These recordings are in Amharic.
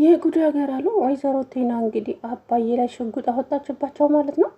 የጉድ ሀገር አሉ ወይዘሮ ቲና እንግዲህ አባዬ ላይ ሽጉጥ አወጣችባቸው ማለት ነው።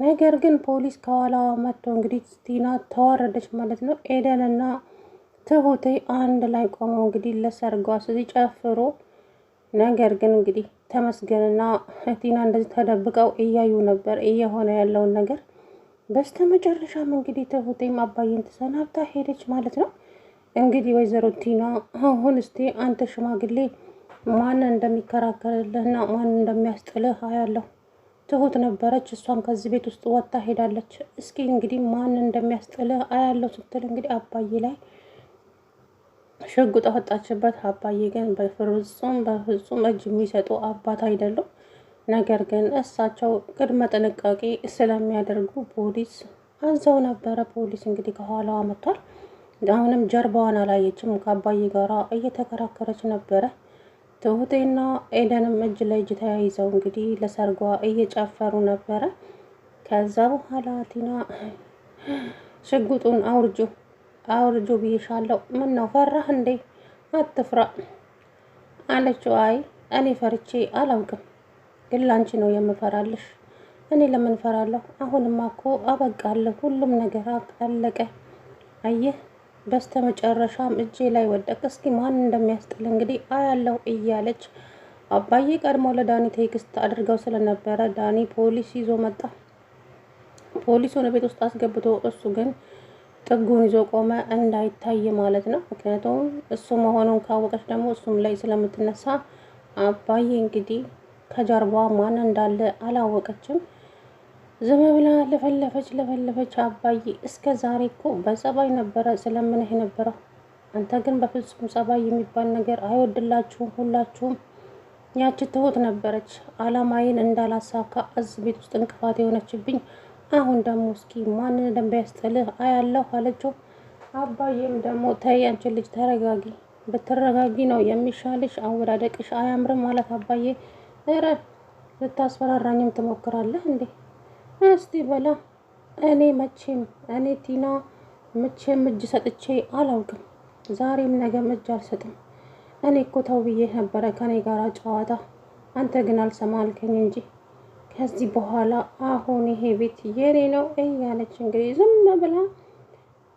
ነገር ግን ፖሊስ ከኋላ መጥቶ እንግዲህ ቲና ተዋረደች ማለት ነው። ኤደንና ትሁቴ አንድ ላይ ቆመው እንግዲህ ለሰርጓ ሲጨፍሩ፣ ነገር ግን እንግዲህ ተመስገንና ቲና እንደዚህ ተደብቀው እያዩ ነበር እየሆነ ያለውን ነገር። በስተመጨረሻም እንግዲህ ትሁቴም አባዬን ተሰናብታ ሄደች ማለት ነው። እንግዲህ ወይዘሮ ቲና አሁን እስቲ አንተ ሽማግሌ ማን እንደሚከራከርልህና ማን እንደሚያስጥልህ አያለሁ። ትሁት ነበረች፣ እሷም ከዚህ ቤት ውስጥ ወጥታ ሄዳለች። እስኪ እንግዲህ ማን እንደሚያስጥልህ አያለሁ ስትል እንግዲህ አባዬ ላይ ሽጉጥ አወጣችበት። አባዬ ግን በፍጹም እጅ የሚሰጡ አባት አይደሉም። ነገር ግን እሳቸው ቅድመ ጥንቃቄ ስለሚያደርጉ ፖሊስ አዘው ነበረ። ፖሊስ እንግዲህ ከኋላዋ መጥቷል። አሁንም ጀርባዋን አላየችም። ከአባዬ ጋራ እየተከራከረች ነበረ። ትሁቴና ኤደንም እጅ ለእጅ ተያይዘው እንግዲህ ለሰርጓ እየጨፈሩ ነበረ። ከዛ በኋላ ቲና ሽጉጡን አውርጁ ብዬሻለሁ፣ ምን ነው ፈራህ እንዴ? አትፍራ አለችው። አይ እኔ ፈርቼ አላውቅም፣ ግን ላንቺ ነው የምፈራልሽ። እኔ ለምን ፈራለሁ? አሁንማ እኮ አበቃለሁ፣ ሁሉም ነገር አለቀ። አየህ በስተመጨረሻም እጄ ላይ ወደቅ። እስኪ ማን እንደሚያስጥል እንግዲህ አያለው እያለች አባዬ ቀድሞ ለዳኒ ቴክስት አድርገው ስለነበረ ዳኒ ፖሊስ ይዞ መጣ። ፖሊሱን ቤት ውስጥ አስገብቶ እሱ ግን ጥጉን ይዞ ቆመ፣ እንዳይታይ ማለት ነው። ምክንያቱም እሱ መሆኑን ካወቀች ደግሞ እሱም ላይ ስለምትነሳ አባዬ እንግዲህ ከጀርባዋ ማን እንዳለ አላወቀችም። ዝም ብላ ለፈለፈች። አባዬ እስከ ዛሬ እኮ በጸባይ ነበረ ስለምንህ ነበረው። አንተ ግን በፍጹም ጸባይ የሚባል ነገር አይወድላችሁም ሁላችሁም። ያቺ ትሁት ነበረች አላማዬን እንዳላሳካ እዚህ ቤት ውስጥ እንቅፋት የሆነችብኝ። አሁን ደግሞ እስኪ ማንን እንደሚያስጥልህ አያለሁ አለችው። አባዬም ደግሞ ተይ አንቺ ልጅ ተረጋጊ፣ ብትረጋጊ ነው የሚሻልሽ፣ አወዳደቅሽ አያምርም ማለት አባዬ። ኧረ ልታስፈራራኝም ትሞክራለህ እንዴ? እስቲ በላ እኔ ቲና መቼም እጅ ሰጥቼ አላውቅም። ዛሬም ነገም እጅ አልሰጥም። እኔ እኮ ተው ብዬ ነበረ ከኔ ጋር ጨዋታ፣ አንተ ግን አልሰማ አልከኝ እንጂ ከዚህ በኋላ አሁን ይሄ ቤት የኔ ነው እያለች እንግዲህ ዝም ብላ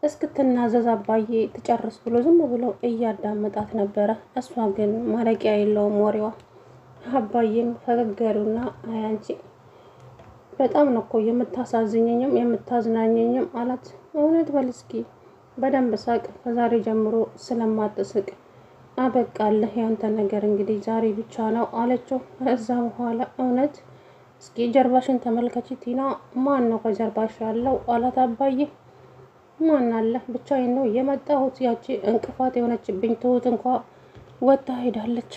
እስክትናዘዝ አባዬ ትጨርስ ብሎ ዝም ብሎ እያዳመጣት ነበረ። እሷ ግን ማለቂያ የለውም ወሬዋ። አባዬም ፈገገሩና አያንቺ በጣም ነው እኮ የምታሳዝኘኝም የምታዝናኘኝም አላት። እውነት በል እስኪ በደንብ ሳቅ፣ ከዛሬ ጀምሮ ስለማትስቅ አበቃለህ ያንተ ነገር እንግዲህ ዛሬ ብቻ ነው አለችው። ከዛ በኋላ እውነት እስኪ ጀርባሽን ተመልከቺ ቲና፣ ማን ነው ከጀርባሽ ያለው አላት አባዬ። ማን አለ? ብቻዬን ነው የመጣሁት። ያቺ እንቅፋት የሆነችብኝ ትሁት እንኳ ወጥታ ሄዳለች።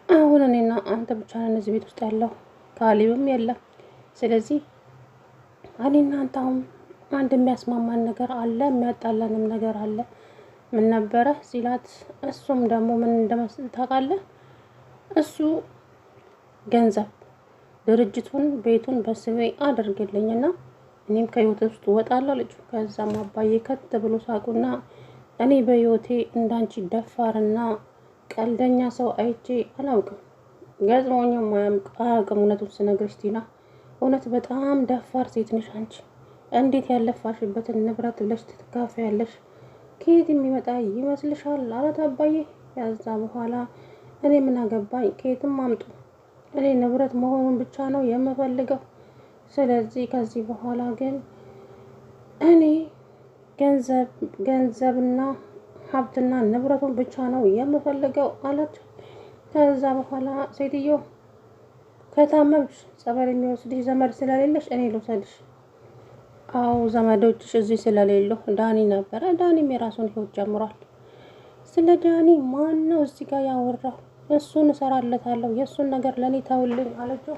አሁን እኔና አንተ ብቻ ነን እዚህ ቤት ውስጥ ያለው፣ ካሊብም የለም። ስለዚህ እኔና አንተ አሁን አንድ የሚያስማማን ነገር አለ፣ የሚያጣላንም ነገር አለ። ምን ነበረ ሲላት፣ እሱም ደግሞ ምን እንደመስል ታውቃለህ? እሱ ገንዘብ ድርጅቱን ቤቱን በስሜ አድርግልኝና እኔም ከህይወት ውስጥ እወጣለሁ አለችው። ከዛም አባዬ ከት ብሎ ሳቁና እኔ በህይወቴ እንዳንቺ ደፋርና ቀልደኛ ሰው አይቼ አላውቅም፣ ገጥሞኝም አያውቅም። እውነቱን ስነግርሽ ቲና፣ እውነት በጣም ደፋር ሴት ነሽ አንቺ። እንዴት ያለፋሽበትን ንብረት ብለሽ ትካፈያለሽ? ከየት የሚመጣ ይመስልሻል አላት አባዬ። ከዛ በኋላ እኔ ምን አገባኝ፣ ከየትም አምጡ፣ እኔ ንብረት መሆኑን ብቻ ነው የምፈልገው። ስለዚህ ከዚህ በኋላ ግን እኔ ገንዘብና ሀብትና ንብረቱን ብቻ ነው የምፈልገው አላት። ከዛ በኋላ ሴትዮ ከታመምሽ ጸበል የሚወስድሽ ዘመድ ስለሌለሽ እኔ ልውሰድሽ። አዎ ዘመዶችሽ እዚህ ስለሌሉ ዳኒ ነበረ። ዳኒም የራሱን ህይወት ጀምሯል። ስለ ዳኒ ማን ነው እዚህ ጋር ያወራው? እሱን እሰራለታለሁ፣ የእሱን ነገር ለእኔ ተውልኝ አለችው።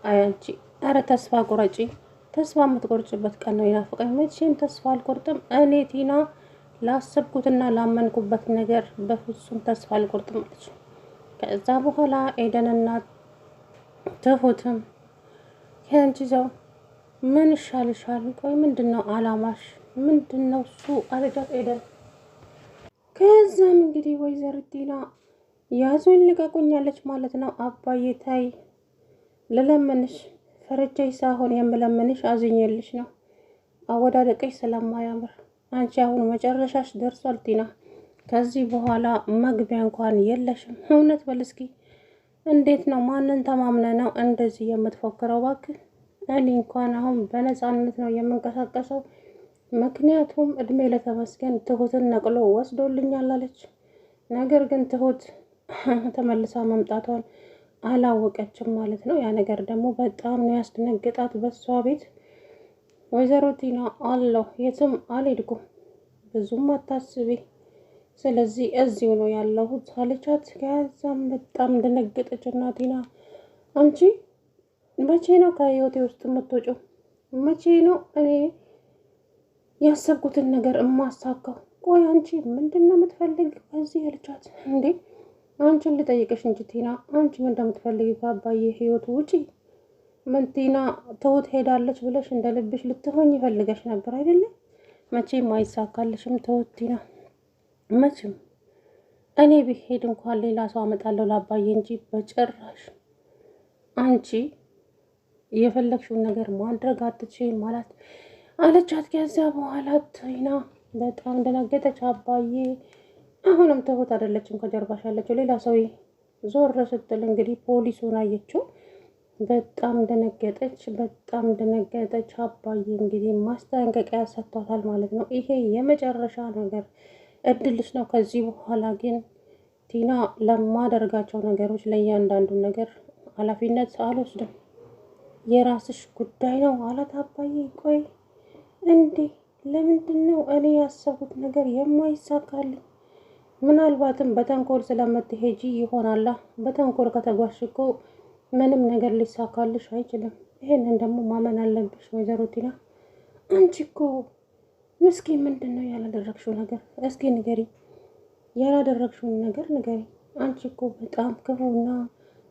አያንቺ ኧረ ተስፋ ቁረጪ። ተስፋ የምትቆርጭበት ቀን ነው ይናፍቀኝ። መቼም ተስፋ አልቆርጥም። እኔ ቲና ላሰብኩትና ላመንኩበት ነገር በፍጹም ተስፋ አልቆርጥም አለች። ከዛ በኋላ ኤደንና ትሁትም ያንቺ ዘው ምን ይሻልሻል? ቆይ ምንድነው አላማሽ? ምንድነው እሱ አለቻት ኤደን። ከዛም እንግዲህ ወይዘሮ ቲና ያዙኝ ልቀቁኛለች ማለት ነው። አባዬ ታይ ልለምንሽ ፈረጃይ ሳይሆን የምለምንሽ አዝኜልሽ ነው። አወዳደቅሽ ስለማያምር አንቺ አሁን መጨረሻሽ ደርሷል ቲና። ከዚህ በኋላ መግቢያ እንኳን የለሽም። እውነት በል እስኪ እንዴት ነው? ማንን ተማምነ ነው እንደዚህ የምትፎክረው? እባክህ እኔ እንኳን አሁን በነፃነት ነው የምንቀሳቀሰው። ምክንያቱም እድሜ ለተመስገን ትሁትን ነቅሎ ወስዶልኛል አለች። ነገር ግን ትሁት ተመልሳ መምጣቷን አላወቀችም ማለት ነው። ያ ነገር ደግሞ በጣም ነው ያስደነግጣት። በሷ ቤት ወይዘሮ ቲና አለሁ የትም አልሄድኩም፣ ብዙም አታስቢ፣ ስለዚህ እዚሁ ነው ያለሁት አለቻት። ከዛም በጣም ደነገጠች እና ቲና አንቺ መቼ ነው ከህይወቴ ውስጥ የምትወጪው? መቼ ነው እኔ ያሰብኩትን ነገር እማሳካው? ቆይ አንቺ ምንድን ነው የምትፈልግ ከዚህ አለቻት። እንዴ አንቺን ልጠይቅሽ እንጂ ቲና፣ አንቺ ምን እንደምትፈልጊ ከአባዬ ህይወቱ ውጪ? ምን ቲና ትሁት ሄዳለች ብለሽ እንደ ልብሽ ልትሆኝ ይፈልገሽ ነበር አይደለም? መቼም አይሳካልሽም ትሁት ቲና፣ መቼም። እኔ ብሄድ እንኳን ሌላ ሰው አመጣለሁ ለአባዬ እንጂ በጭራሽ አንቺ የፈለግሽውን ነገር ማድረግ አትችይም ማለት አለቻት። ከዚያ በኋላ ቲና በጣም ደነገጠች። አባዬ አሁንም ትሁት አይደለችም ከጀርባሽ ያለችው ሌላ ሰው። ዞር ስትል እንግዲህ ፖሊሱን አየችው። በጣም ደነገጠች፣ በጣም ደነገጠች። አባዬ እንግዲህ ማስጠንቀቂያ ሰጥቷታል ማለት ነው። ይሄ የመጨረሻ ነገር እድልሽ ነው። ከዚህ በኋላ ግን ቲና ለማደርጋቸው ነገሮች ለእያንዳንዱ ነገር ኃላፊነት አልወስድም፣ የራስሽ ጉዳይ ነው አላት አባዬ። ቆይ እንዴ ለምንድን ነው እኔ ያሰቡት ነገር የማይሳካልኝ? ምናልባትም በተንኮል ስለምትሄጂ ይሆናላ። በተንኮል ከተጓሽ እኮ ምንም ነገር ሊሳካልሽ አይችልም። ይሄንን ደግሞ ማመን አለብሽ ወይዘሮ ቲና። አንቺ እኮ ምስኪን፣ ምንድን ነው ያላደረግሽው ነገር? እስኪ ንገሪ፣ ያላደረግሽውን ነገር ንገሪ። አንቺ እኮ በጣም ክፉና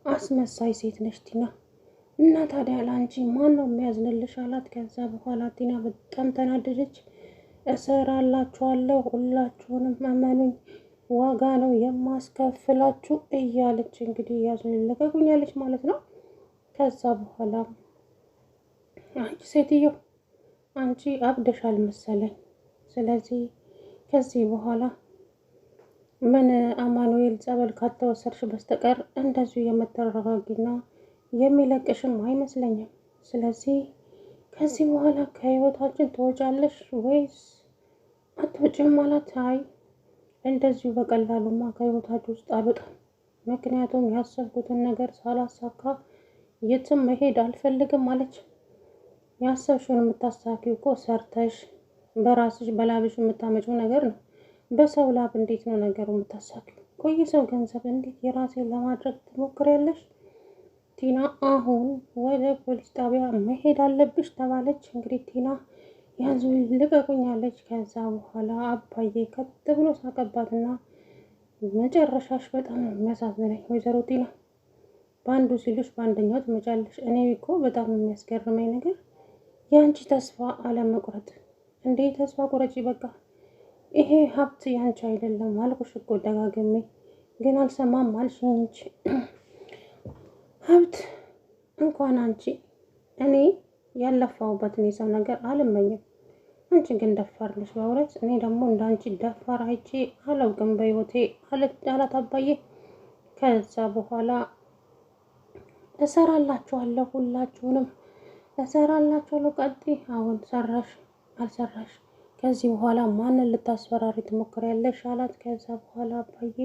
አስመሳይ ሴት ነሽ ቲና። እና ታዲያ ለአንቺ ማን ነው የሚያዝንልሽ አላት። ከዛ በኋላ ቲና በጣም ተናደደች። እሰራላችኋለሁ፣ ሁላችሁንም እመኑኝ፣ ዋጋ ነው የማስከፍላችሁ እያለች እንግዲህ ያዙኝ ልቀቁኛለች ማለት ነው። ከዛ በኋላ አንቺ ሴትዮ አንቺ አብደሻል መሰለኝ። ስለዚህ ከዚህ በኋላ ምን አማኑኤል ጸበል ካተወሰድሽ በስተቀር እንደዚሁ የምትረጋጊና የሚለቅሽም አይመስለኝም። ስለዚህ ከዚህ በኋላ ከህይወታችን ትወጫለሽ ወይስ አትወጪም ማለት? አይ እንደዚሁ በቀላሉማ ከህይወታችሁ ውስጥ አልወጣም። ምክንያቱም ያሰብኩትን ነገር ሳላሳካ የትም መሄድ አልፈልግም አለች። ያሰብሽውን የምታሳኪው እኮ ሰርተሽ በራስሽ በላብሽ የምታመጪው ነገር ነው። በሰው ላብ እንዴት ነው ነገሩ የምታሳኪው? ቆይ ሰው ገንዘብ እንዴት የራሴን ለማድረግ ትሞክሪያለሽ? ቲና አሁን ወደ ፖሊስ ጣቢያ መሄድ አለብሽ ተባለች። እንግዲህ ቲና ያዙ ልቀቁኛለች። ከዛ በኋላ አባዬ ከት ብሎ ሳቀባትና መጨረሻሽ በጣም ነው የሚያሳዝነኝ ወይዘሮ ቲና፣ በአንዱ ሲሉሽ በአንደኛው ትመጫለሽ። እኔ እኮ በጣም የሚያስገርመኝ ነገር የአንቺ ተስፋ አለመቁረጥ። እንዴ ተስፋ ቁረጪ በቃ፣ ይሄ ሀብት ያንቺ አይደለም አልኩሽ እኮ ደጋግሜ፣ ግን አልሰማም አልሽኝ እንጂ ሀብት እንኳን አንቺ እኔ ያለፋሁበትን የሰው ነገር አልመኝም። አንቺ ግን ደፋር ነሽ በእውነት። እኔ ደግሞ እንዳንቺ ደፋር አይቼ አላውቅም በህይወቴ አላት አባዬ። ከዛ በኋላ እሰራላችኋለሁ፣ ሁላችሁንም እሰራላችኋለሁ። ቀጥይ። አሁን ሰራሽ አልሰራሽ ከዚህ በኋላ ማንን ልታስፈራሪ ትሞክሪያለሽ አላት። ከዛ በኋላ አባዬ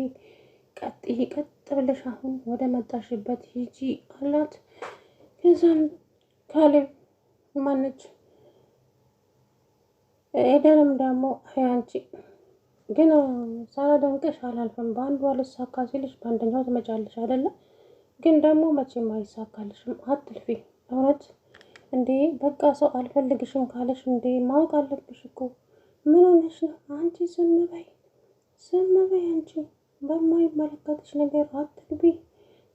ቀጥይ፣ ቀጥ ብለሽ አሁን ወደ መጣሽበት ሂጂ አላት። ከዛም ካሌብ ማነች ኤደንም ደግሞ አንቺ ግን ሳላደንቅሽ አላልፍም። በአንዱ አልሳካ ሲልሽ በአንደኛው ትመጫለሽ አይደለም? ግን ደግሞ መቼም አይሳካልሽም፣ አትልፊ። እውነት እንዴ በቃ ሰው አልፈልግሽም ካለሽ እንዴ ማወቅ አለብሽ እኮ። ምን ሆነሽ ነው አንቺ? ዝም በይ፣ ዝም በይ አንቺ። በማይመለከትሽ ነገር አትግቢ።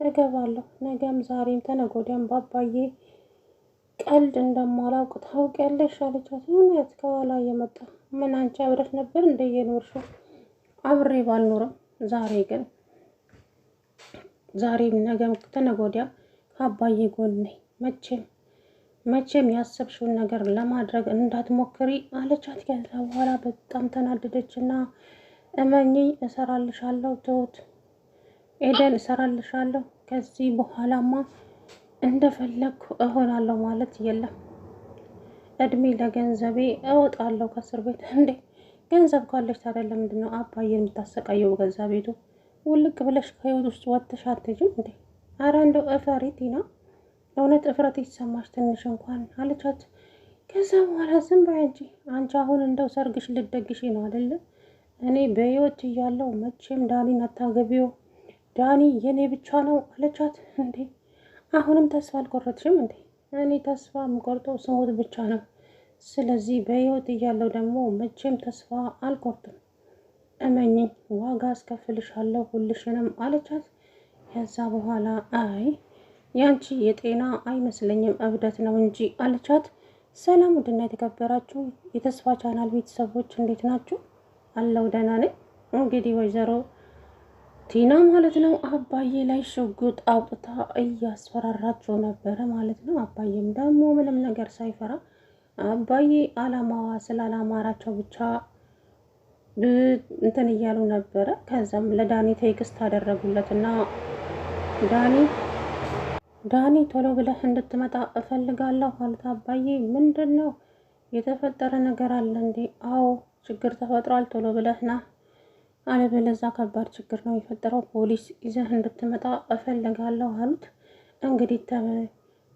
እገባለሁ፣ ነገም ዛሬም ተነገ ወዲያም ባባዬ ቀልድ እንደማላውቅ ታውቂያለሽ አለቻት። እውነት ከኋላ እየመጣ ምን አንቺ አብረሽ ነበር እንደየኖርሽው? አብሬ ባልኖርም ዛሬ ግን ዛሬም ነገም ከነገ ወዲያ ከአባዬ ጎን ነኝ። መቼም ያሰብሽውን ነገር ለማድረግ እንዳትሞክሪ አለቻት። ከዛ በኋላ በጣም ተናደደችና እመኚኝ እሰራልሻለሁ ትሁት ኤደን እሰራልሻለሁ። ከዚህ በኋላማ እንደፈለግኩ እሆናለሁ ማለት የለም። እድሜ ለገንዘቤ እወጣለሁ ከእስር ቤት። እንዴ ገንዘብ ካለች ታዲያ ለምንድን ነው አባዬን የምታሰቃየው? በገዛ ቤቱ ውልቅ ብለሽ ከህይወት ውስጥ ወጥተሽ አትሄጂም እንዴ? አረ እንደው እፈሪ ቲና፣ እውነት እፍረት ይሰማሽ ትንሽ እንኳን አለቻት። ከዛ በኋላ ዝም በይ እንጂ አንቺ አሁን እንደው ሰርግሽ ልትደግሺ ነው አይደለ? እኔ በህይወት እያለሁ መቼም ዳኒን አታገቢው፣ ዳኒ የኔ ብቻ ነው አለቻት። እንዴ አሁንም ተስፋ አልቆረጥሽም እንዴ? እኔ ተስፋ የምቆርጠው ስሞት ብቻ ነው። ስለዚህ በህይወት እያለሁ ደግሞ መቼም ተስፋ አልቆርጥም። እመኚኝ ዋጋ አስከፍልሻለሁ ሁልሽንም አለቻት። ከዛ በኋላ አይ ያንቺ የጤና አይመስለኝም እብደት ነው እንጂ አለቻት። ሰላም ውድና የተከበራችሁ የተስፋ ቻናል ቤተሰቦች እንዴት ናችሁ? አለው ደህና ነኝ። እንግዲህ ወይዘሮ ቲና ማለት ነው አባዬ ላይ ሽጉጥ አውጥታ እያስፈራራቸው ነበረ ማለት ነው። አባዬም ደግሞ ምንም ነገር ሳይፈራ አባዬ አላማዋ ስላላማራቸው ብቻ እንትን እያሉ ነበረ። ከዛም ለዳኒ ቴክስት አደረጉለትና ዳኒ ቶሎ ብለህ እንድትመጣ እፈልጋለሁ ማለት አባዬ ምንድን ነው የተፈጠረ ነገር አለ እንዴ? አዎ ችግር ተፈጥሯል፣ ቶሎ ብለህ ና አለበለዚያ ከባድ ችግር ነው የፈጠረው፣ ፖሊስ ይዘህ እንድትመጣ እፈልጋለሁ አሉት። እንግዲህ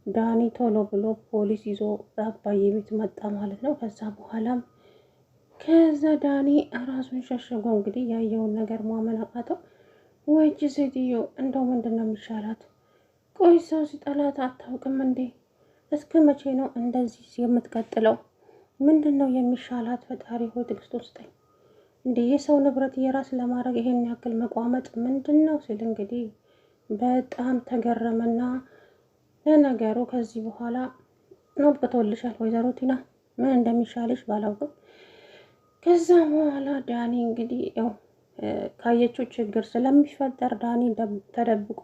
ዳኒ ቶሎ ብሎ ፖሊስ ይዞ አባዬ ቤት መጣ ማለት ነው። ከዛ ዳኒ ራሱን ሸሽጎ እንግዲህ ያየውን ነገር ማመን አቃተው። ወይቺ ሴትዮ እንደው ምንድን ነው የሚሻላት? ቆይ ሰው ሲጠላት አታውቅም እንዴ? እስከ መቼ ነው እንደዚህ የምትቀጥለው? ምንድን ነው የሚሻላት? ፈጣሪ ሆይ ትዕግስት ውስጠኝ። እንዴ የሰው ንብረት የራስ ለማድረግ ይሄን ያክል መቋመጥ ምንድን ነው ሲል እንግዲህ በጣም ተገረመና ለነገሩ ከዚህ በኋላ አብቅቶልሻል ወይዘሮ ቲና፣ ምን እንደሚሻልሽ ባላውቅም። ከዛ በኋላ ዳኒ እንግዲህ ያው ካየችው ችግር ስለሚፈጠር ዳኒ ተደብቆ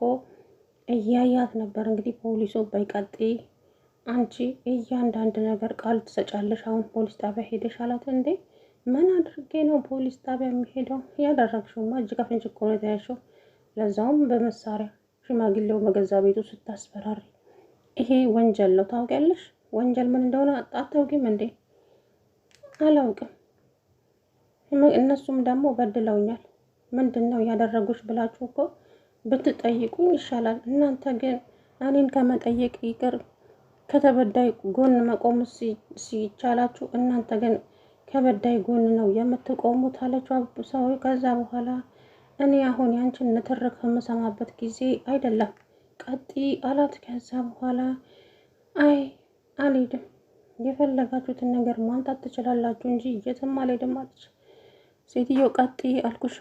እያያት ነበር። እንግዲህ ፖሊሱ በይቀጤ አንቺ እያንዳንድ ነገር ቃል ትሰጫለሽ፣ አሁን ፖሊስ ጣቢያ ሄደሽ አላት። እንዴ ምን አድርጌ ነው ፖሊስ ጣቢያ የሚሄደው? ያደረግሽውማ እጅ ከፍንጅ እኮ ነው የተያዝሽው፣ ለዛውም በመሳሪያ ሽማግሌው በገዛ ቤቱ ስታስፈራሪ። ይሄ ወንጀል ነው ታውቂያለሽ? ወንጀል ምን እንደሆነ አታውቂም እንዴ? አላውቅም። እነሱም ደግሞ በድለውኛል። ምንድን ነው ያደረጉሽ ብላችሁ እኮ ብትጠይቁኝ ይሻላል። እናንተ ግን እኔን ከመጠየቅ ይቅር ከተበዳይ ጎን መቆም ሲቻላችሁ እናንተ ግን ከበዳይ ጎን ነው የምትቆሙት አለችው ሰው። ከዛ በኋላ እኔ አሁን ያንቺን ንትርክ የምሰማበት ጊዜ አይደለም ቀጢ አላት። ከዛ በኋላ አይ አልሄድም፣ የፈለጋችሁትን ነገር ማምጣት ትችላላችሁ እንጂ የትም አልሄድም አለች። ሴትዮ ቀጢ አልኩሽ